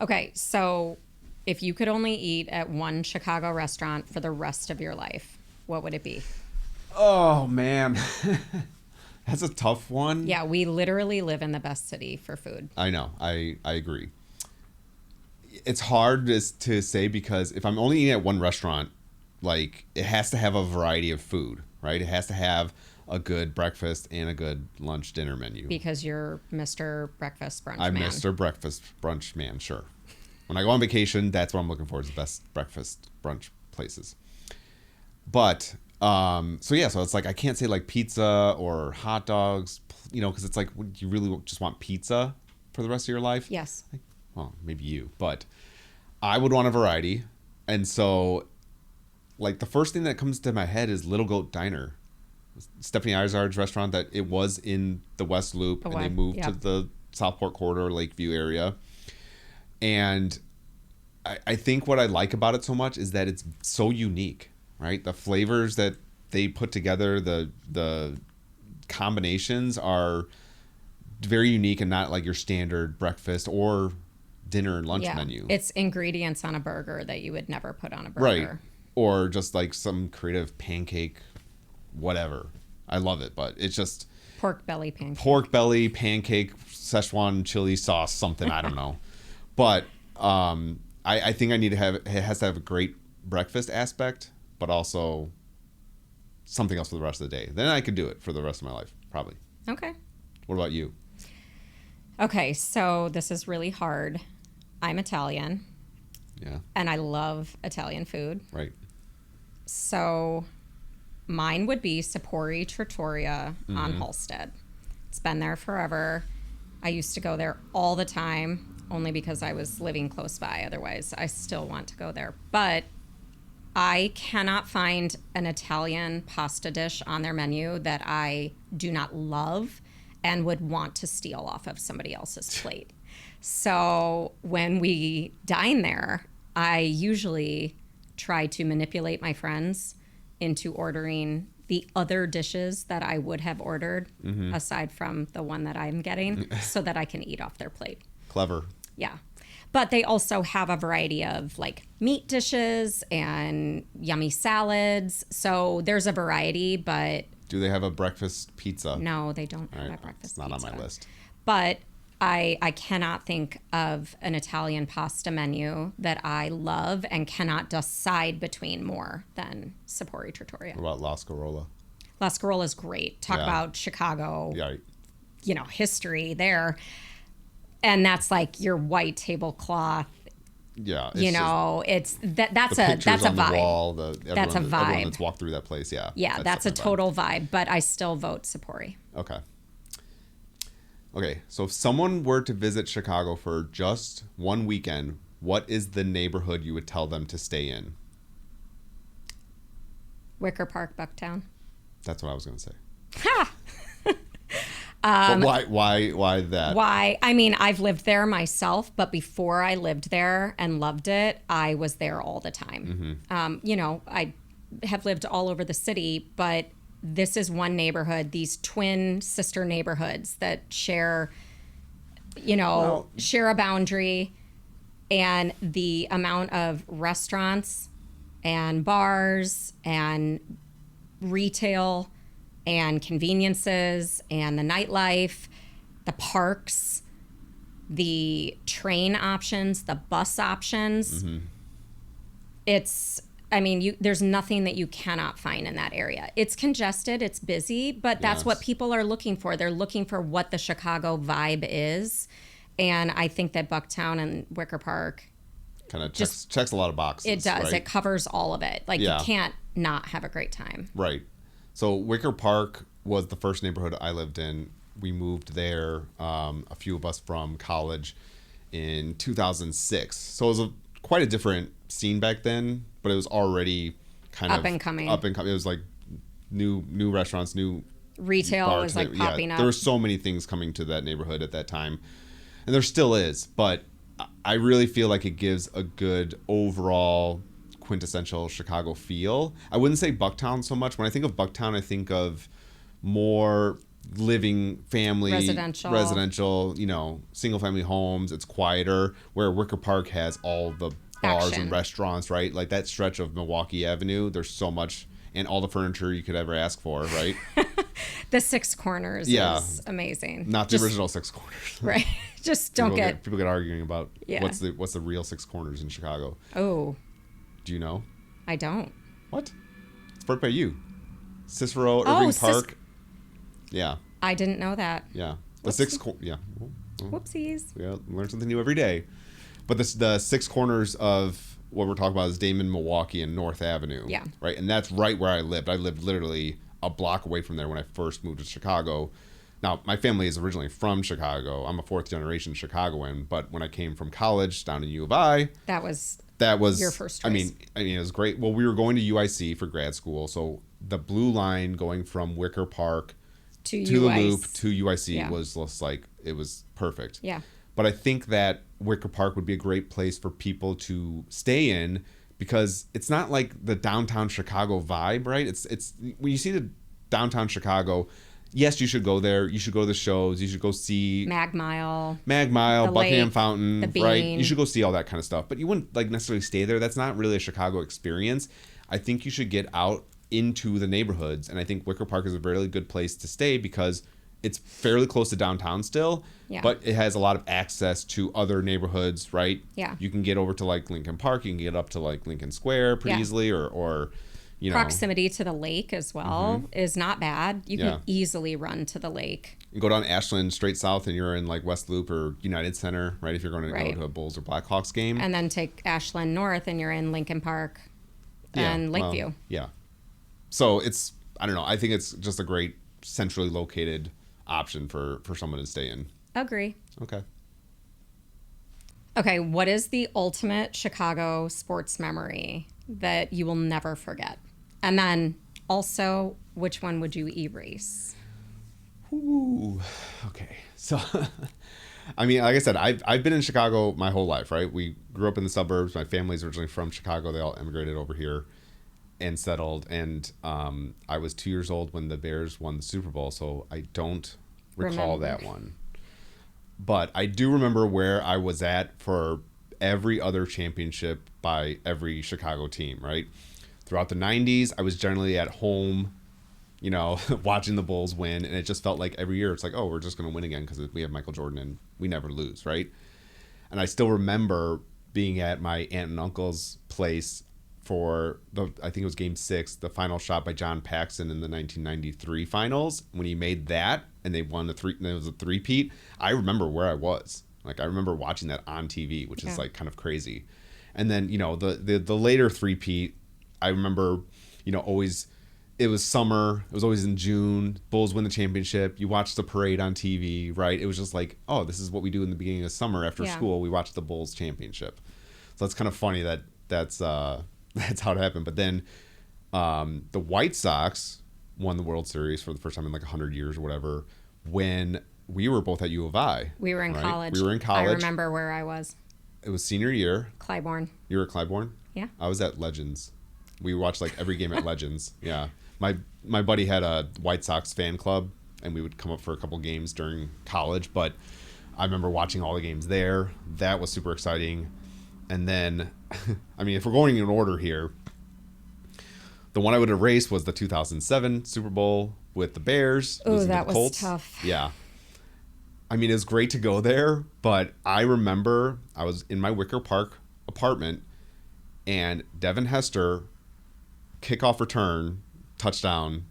Okay, so if you could only eat at one Chicago restaurant for the rest of your life, what would it be? Oh man, that's a tough one. Yeah, we literally live in the best city for food. I know. I agree. It's hard to say because if I'm only eating at one restaurant, like it has to have a variety of food, right? It has to have a good breakfast and a good lunch dinner menu. Because you're Mr. Breakfast Brunch I'm Man. Mr. Breakfast Brunch Man, sure. When I go on vacation, that's what I'm looking for is the best breakfast brunch places. But so yeah, so it's like I can't say like pizza or hot dogs, because it's like would you really just want pizza for the rest of your life? Yes. Like, well, maybe you, but I would want a variety. And so like the first thing that comes to my head is Little Goat Diner. Stephanie Izard's restaurant that it was in the West Loop and they moved to the Southport Corridor, Lakeview area. And I think what I like about it so much is that it's so unique, right? The flavors that they put together, the combinations are very unique and not like your standard breakfast or dinner and lunch menu. It's ingredients on a burger that you would never put on a burger. Right. Or just like some creative pancake, whatever. I love it, but it's just pork belly pancake, Szechuan chili sauce, something, I don't know. But I think it has to have a great breakfast aspect, but also something else for the rest of the day. Then I could do it for the rest of my life, probably. Okay. What about you? Okay, so this is really hard. I'm Italian. Yeah. And I love Italian food. Right. So mine would be Sapori Trattoria on Halsted. It's been there forever. I used to go there all the time, only because I was living close by. Otherwise, I still want to go there. But I cannot find an Italian pasta dish on their menu that I do not love and would want to steal off of somebody else's plate. So when we dine there, I usually try to manipulate my friends into ordering the other dishes that I would have ordered aside from the one that I'm getting so that I can eat off their plate. Clever. Yeah. But they also have a variety of like meat dishes and yummy salads. So there's a variety, but... Do they have a breakfast pizza? No, they don't have a breakfast pizza. Not pizza. on my list. But I cannot think of an Italian pasta menu that I love and cannot decide between more than Sapori Trattoria. What about La Scarola? La Scarola is great. Talk about Chicago, history there. And that's like your white tablecloth. Yeah, it's that's a vibe. The wall, that's a vibe. Everyone that's walked through that place, yeah, that's a total vibe. But I still vote Sapori. Okay, so if someone were to visit Chicago for just one weekend, what is the neighborhood you would tell them to stay in? Wicker Park, Bucktown. That's what I was going to say. Ha! But why that? Why? I mean, I've lived there myself, but before I lived there and loved it, I was there all the time. I have lived all over the city, but this is one neighborhood, these twin sister neighborhoods that share a boundary, and the amount of restaurants and bars and retail and conveniences and the nightlife, the parks, the train options, the bus options. There's nothing that you cannot find in that area. It's congested, it's busy, but that's what people are looking for. They're looking for what the Chicago vibe is. And I think that Bucktown and Wicker Park kind of checks a lot of boxes. It does. Right? It covers all of it. You can't not have a great time. Right. So Wicker Park was the first neighborhood I lived in. We moved there, a few of us from college, in 2006. So it was quite a different scene back then, but it was already kind of up and coming. It was like new restaurants, new retail was like popping up. There were so many things coming to that neighborhood at that time, and there still is. But I really feel like it gives a good overall quintessential Chicago feel. I wouldn't say Bucktown so much. When I think of Bucktown, I think of more living family residential, single family homes. It's quieter, where Wicker Park has all the bars Action. and restaurants, right? Like that stretch of Milwaukee Avenue, there's so much, and all the furniture you could ever ask for, right? The Six Corners is amazing. Not the original Six Corners. Right. Just don't people get arguing about Yeah. what's the real Six Corners in Chicago. Oh, Do you know? I don't. What? It's worked by you. Cicero, Irving Park. Yeah. I didn't know that. Yeah. Yeah. Whoopsies. We learn something new every day. But the six corners of what we're talking about is Damon, Milwaukee, and North Avenue. Yeah. Right. And that's right where I lived. I lived literally a block away from there when I first moved to Chicago. Now, my family is originally from Chicago. I'm a fourth generation Chicagoan. But when I came from college down in U of I, that was your first choice. I mean, it was great. Well, we were going to UIC for grad school. So the blue line going from Wicker Park to the Loop to UIC was just like, it was perfect. Yeah. But I think that Wicker Park would be a great place for people to stay in, because it's not like the downtown Chicago vibe, right? It's when you see the downtown Chicago, yes, you should go there. You should go to the shows. You should go see Mag Mile, Buckingham lake, Fountain, the Bean. right? You should go see all that kind of stuff. But you wouldn't like necessarily stay there. That's not really a Chicago experience. I think you should get out into the neighborhoods, and I think Wicker Park is a really good place to stay because it's fairly close to downtown still, but it has a lot of access to other neighborhoods, right? Yeah. You can get over to like Lincoln Park, you can get up to like Lincoln Square pretty easily, or proximity to the lake as well is not bad. You can easily run to the lake. You go down Ashland straight south and you're in like West Loop or United Center, right? If you're going to go to a Bulls or Blackhawks game. And then take Ashland north and you're in Lincoln Park and Lakeview. Well, yeah. So it's, I don't know, I think it's just a great centrally located option for someone to stay in. Agree. Okay, what is the ultimate Chicago sports memory that you will never forget? And then also, which one would you erase? Ooh, okay. So, I mean, like I said, I've been in Chicago my whole life, right? We grew up in the suburbs. My family's originally from Chicago. They all immigrated over here and settled. And I was 2 years old when the Bears won the Super Bowl, so I don't recall that one. But I do remember where I was at for every other championship by every Chicago team, right? Throughout the 90s, I was generally at home, watching the Bulls win. And it just felt like every year it's like, oh, we're just going to win again because we have Michael Jordan and we never lose, right? And I still remember being at my aunt and uncle's place for I think it was Game 6, the final shot by John Paxson in the 1993 finals. When he made that and they won it was a three-peat. I remember where I was. Like, I remember watching that on TV, which is like kind of crazy. And then, the later three-peat, I remember, always, it was summer. It was always in June. Bulls win the championship. You watch the parade on TV, right? It was just like, oh, this is what we do in the beginning of summer after school. We watch the Bulls championship. So it's kind of funny that's how it happened. But then the White Sox won the World Series for the first time in like 100 years or whatever, when we were both at U of I. We were in college. We were in college. I remember where I was. It was senior year. Clybourne. You were at Clybourne? Yeah. I was at Legends. We watched like every game at Legends. Yeah. My buddy had a White Sox fan club, and we would come up for a couple games during college, but I remember watching all the games there. That was super exciting. And then, I mean, if we're going in order here, the one I would erase was the 2007 Super Bowl with the Bears. Oh, that was tough. Yeah. I mean, it was great to go there, but I remember I was in my Wicker Park apartment, and Devin Hester, kickoff return, touchdown,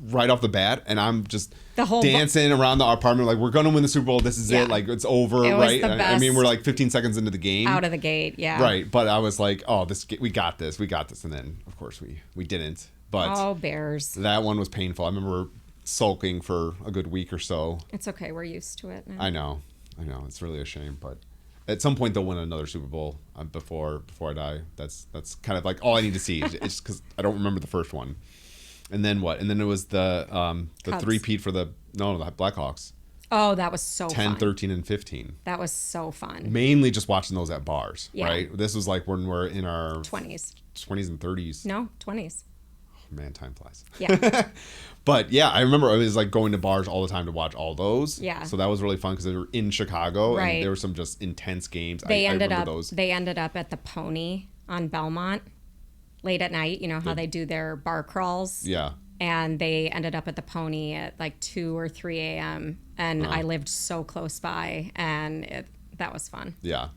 right off the bat, and I'm just dancing around the apartment like, we're gonna win the Super Bowl. This is it. Like, it's over, right? I mean, we're like 15 seconds into the game, out of the gate, right? But I was like, oh, we got this, and then of course we didn't. But Bears. That one was painful. I remember sulking for a good week or so. It's okay. We're used to it now. I know. It's really a shame, but at some point they'll win another Super Bowl before I die. That's kind of like all I need to see. It's because I don't remember the first one. And then what? And then it was the three-peat for the Blackhawks. Oh, that was so 10, fun. 13, and 15. That was so fun. Mainly just watching those at bars, right? This was like when we're in our 20s and 30s. No, 20s. man, time flies. Yeah. But yeah, I remember I was like going to bars all the time to watch all those. Yeah. So that was really fun because they were in Chicago, Right. and there were some just intense games. They I ended remember up those. they ended up at the Pony on Belmont late at night. You know how they do their bar crawls? Yeah. And they ended up at the Pony at like 2 or 3 a.m. And I lived so close by, and that was fun. Yeah.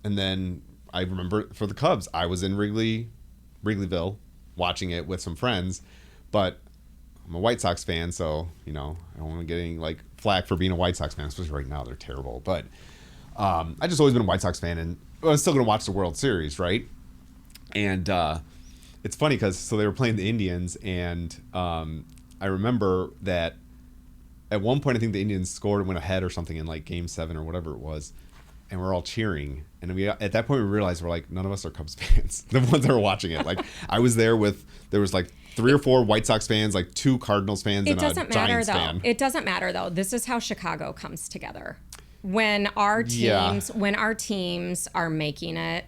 And then I remember for the Cubs, I was in Wrigleyville watching it with some friends, but I'm a White Sox fan, so, you know, I don't want to get any like flack for being a White Sox fan, especially right now. They're terrible. But I just always been a White Sox fan, and I was still going to watch the World Series, right? And it's funny because so they were playing the Indians, and I remember that at one point I think the Indians scored and went ahead or something in like Game 7 or whatever it was, and we're all cheering. And we at that point we realized we're like, none of us are Cubs fans. The ones that were watching it, like I was there with, there was like 3 or 4 White Sox fans, like 2 Cardinals fans, and a Giants fan. It doesn't matter though. This is how Chicago comes together. When our teams are making it,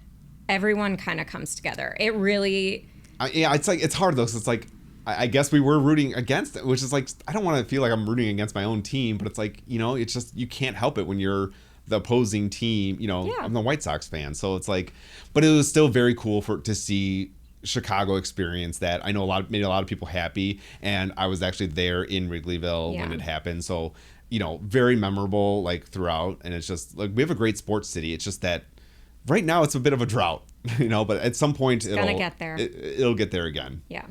everyone kind of comes together. It really. It's like it's hard though. Cause it's like I guess we were rooting against it, which is like I don't want to feel like I'm rooting against my own team, but it's like, you know, it's just you can't help it when you're the opposing team. You know, I'm the White Sox fan, so it's like, but it was still very cool to see Chicago experience that. I know made a lot of people happy, and I was actually there in Wrigleyville when it happened. So, you know, very memorable like throughout, and it's just like we have a great sports city. It's just that right now it's a bit of a drought, you know, but at some point it'll get there. It'll get there again. Yeah.